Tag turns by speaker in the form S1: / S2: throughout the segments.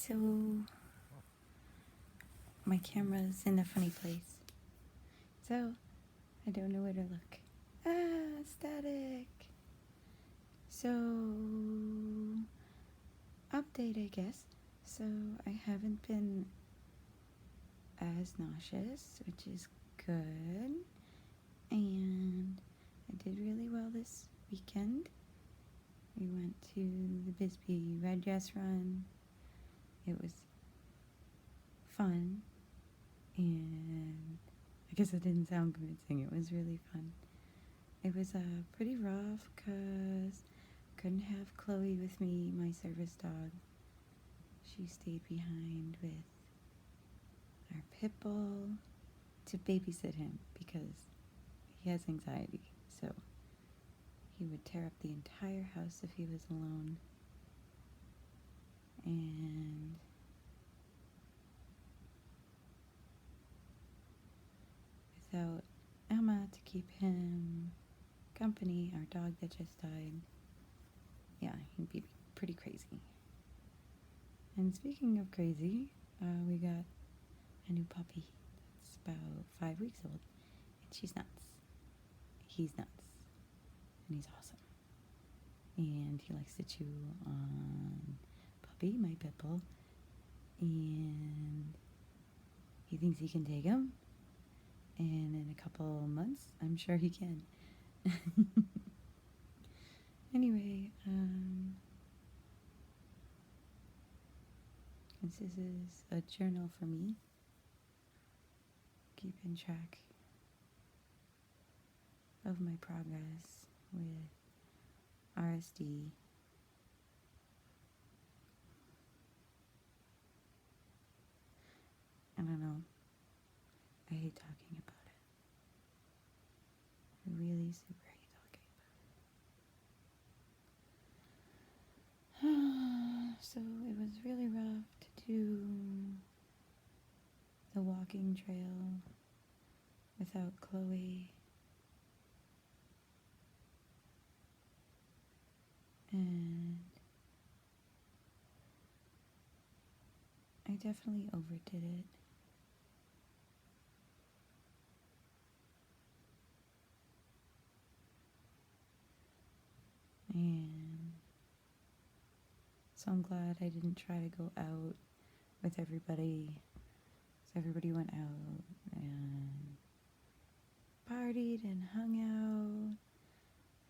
S1: So my camera's in a funny place. So I don't know where to look. Static. So update, I guess. So I haven't been as nauseous, which is good. And I did really well this weekend. We went to the Bisbee RDR run. It was fun, and I guess it didn't sound convincing. It was really fun. It was pretty rough because I couldn't have Chloe with me, my service dog. She stayed behind with our pit bull to babysit him because he has anxiety. So he would tear up the entire house if he was alone. And without Emma to keep him company, our dog that just died, yeah, he'd be pretty crazy. And speaking of crazy, we got a new puppy that's about 5 weeks old, and she's nuts. He's nuts, and he's awesome. And he likes to chew on Puppy, my pit bull, and he thinks he can take him. And in a couple months, I'm sure he can. Anyway, this is a journal for me, keeping track of my progress with RSD. I don't know. I hate talking about it. I really super hate talking about it. So it was really rough to do the walking trail without Chloe. And I definitely overdid it. And so I'm glad I didn't try to go out with everybody. So everybody went out and partied and hung out.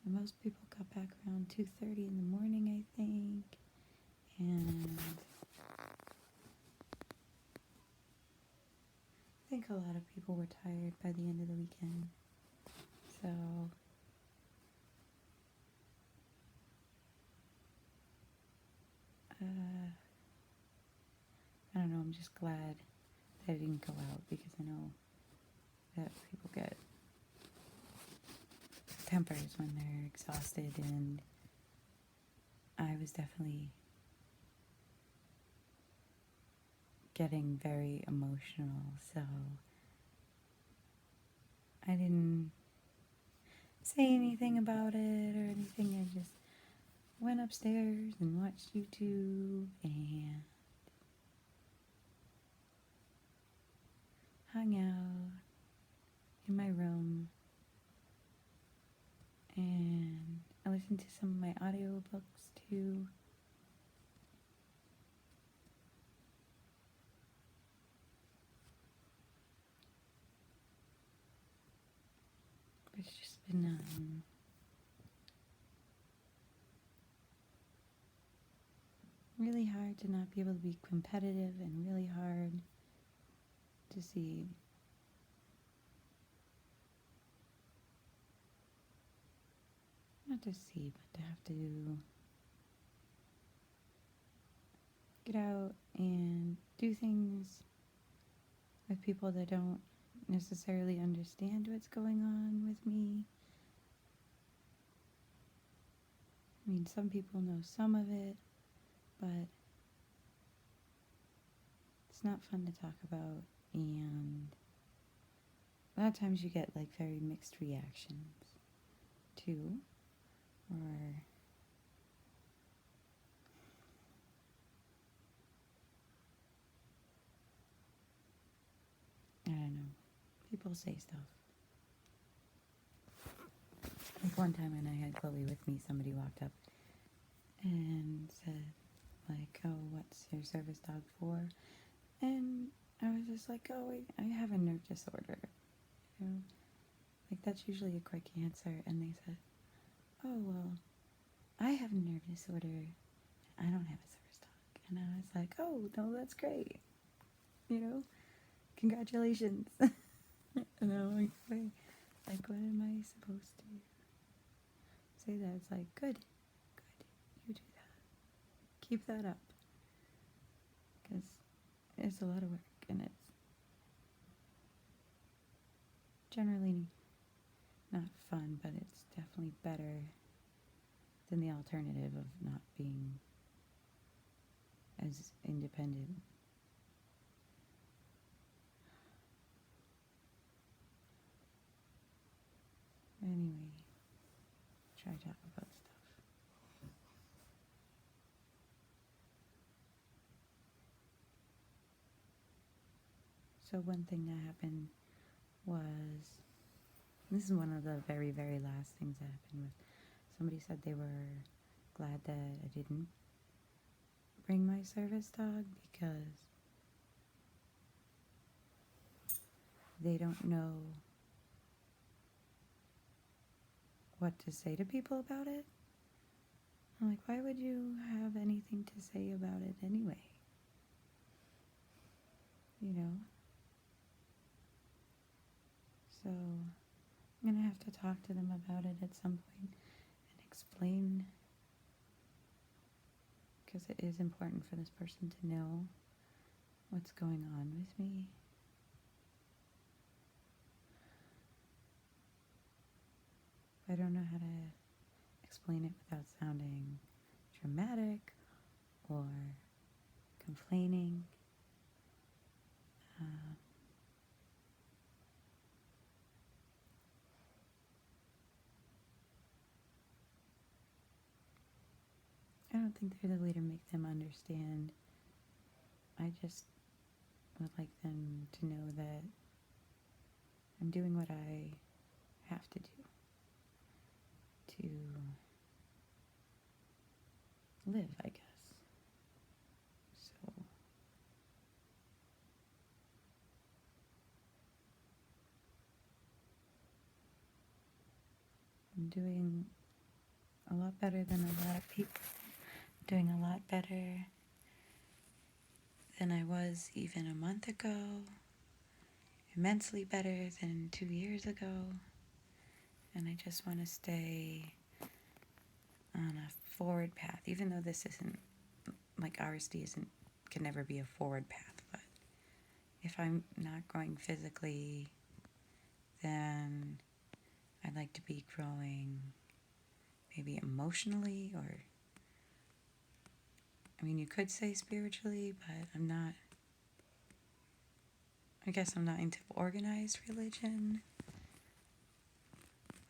S1: And most people got back around 2:30 in the morning, I think. And I think a lot of people were tired by the end of the weekend. So I don't know, I'm just glad that I didn't go out because I know that people get tempers when they're exhausted, and I was definitely getting very emotional, so I didn't say anything about it or anything. I just went upstairs and watched YouTube and hung out in my room, and I listened to some of my audiobooks too. It's just been really hard to not be able to be competitive, and really hard to see not to see, but to have to get out and do things with people that don't necessarily understand what's going on with me. I mean, some people know some of it, but it's not fun to talk about, and a lot of times you get like very mixed reactions too, or she'll say stuff. Like one time when I had Chloe with me, somebody walked up and said, like, oh, what's your service dog for? And I was just like, oh, I have a nerve disorder. You know, like that's usually a quick answer. And they said, oh, well, I have a nerve disorder. I don't have a service dog. And I was like, oh, no, that's great. You know, congratulations. And I'm like, what am I supposed to say that? It's like, good, you do that. Keep that up. Because it's a lot of work, and it's generally not fun, but it's definitely better than the alternative of not being as independent. Anyway, try to talk about stuff. So one thing that happened was, this is one of the very, very last things that happened, was somebody said they were glad that I didn't bring my service dog because they don't know what to say to people about it. I'm like, why would you have anything to say about it anyway? You know? So I'm going to have to talk to them about it at some point and explain, because it is important for this person to know what's going on with me. I don't know how to explain it without sounding dramatic or complaining. I don't think there's a way to make them understand. I just would like them to know that I'm doing what I have to do to live, I guess. So I'm doing a lot better than a lot of people. Doing a lot better than I was even a month ago. Immensely better than 2 years ago. And I just want to stay on a forward path, even though this isn't, like RSD can never be a forward path, but if I'm not growing physically, then I'd like to be growing maybe emotionally, or, I mean, you could say spiritually, but I guess I'm not into organized religion,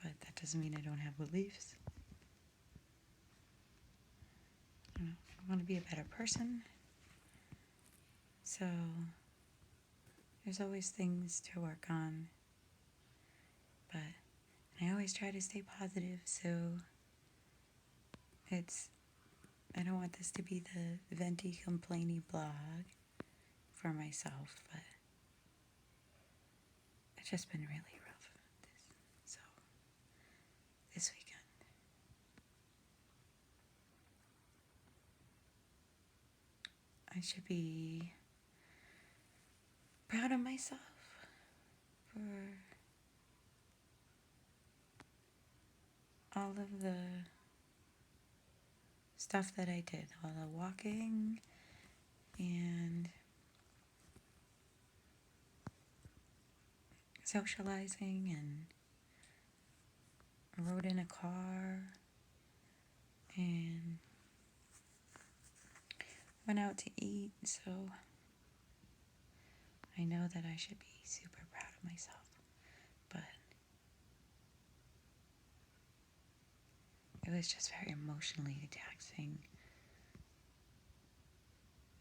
S1: but that doesn't mean I don't have beliefs. I want to be a better person, so there's always things to work on, but I always try to stay positive, so I don't want this to be the venti complainy blog for myself, but it's just been really rough this weekend. I should be proud of myself for all of the stuff that I did, all the walking and socializing, and I rode in a car and went out to eat, so I know that I should be super proud of myself, but it was just very emotionally taxing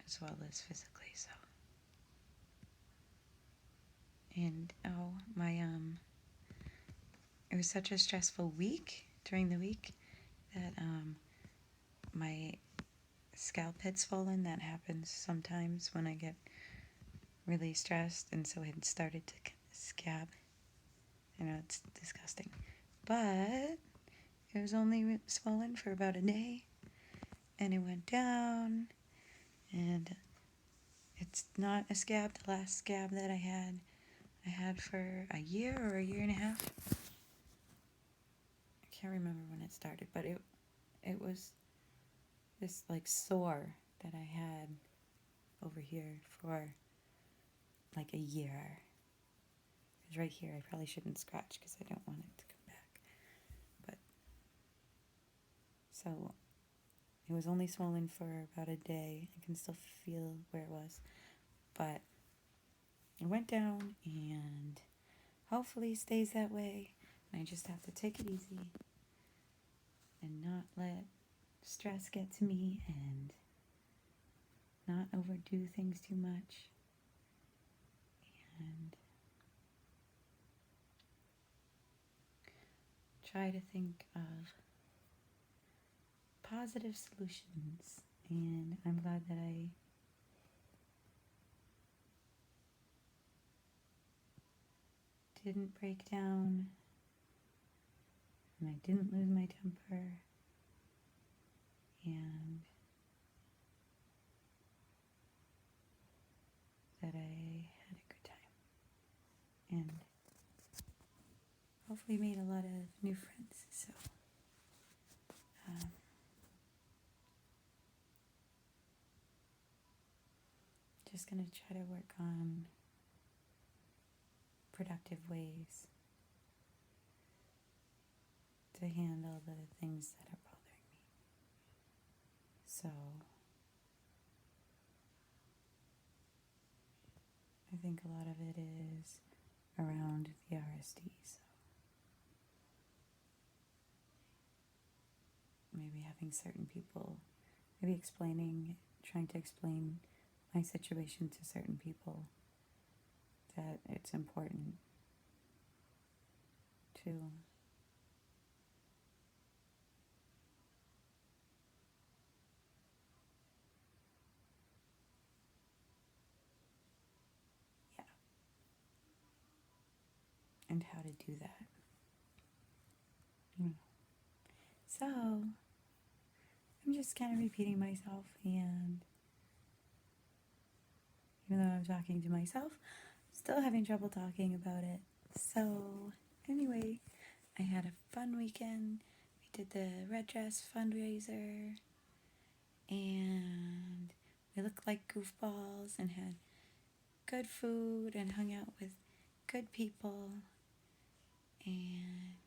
S1: as well as physically, so And it was such a stressful week during the week that my scalp had swollen. That happens sometimes when I get really stressed, and so it had started to scab. I know it's disgusting, but it was only swollen for about a day, and it went down, and it's not a scab. The last scab that I had for a year or a year and a half. I can't remember when it started, but it was this like sore that I had over here for like a year. It's right here. I probably shouldn't scratch because I don't want it to come back. But so it was only swollen for about a day. I can still feel where it was, but it went down and hopefully stays that way. And I just have to take it easy and not let stress get to me and not overdo things too much. And try to think of positive solutions. And I'm glad that I didn't break down and I didn't lose my temper and that I had a good time and hopefully made a lot of new friends. So just gonna try to work on productive ways to handle the things that are bothering me. So I think a lot of it is around the RSD. So maybe having certain people, maybe trying to explain my situation to certain people, that it's important to and how to do that. So I'm just kind of repeating myself, and even though I'm talking to myself, still having trouble talking about it. So anyway, I had a fun weekend. We did the red dress fundraiser, and we looked like goofballs and had good food and hung out with good people. And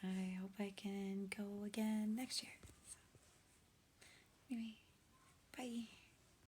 S1: I hope I can go again next year.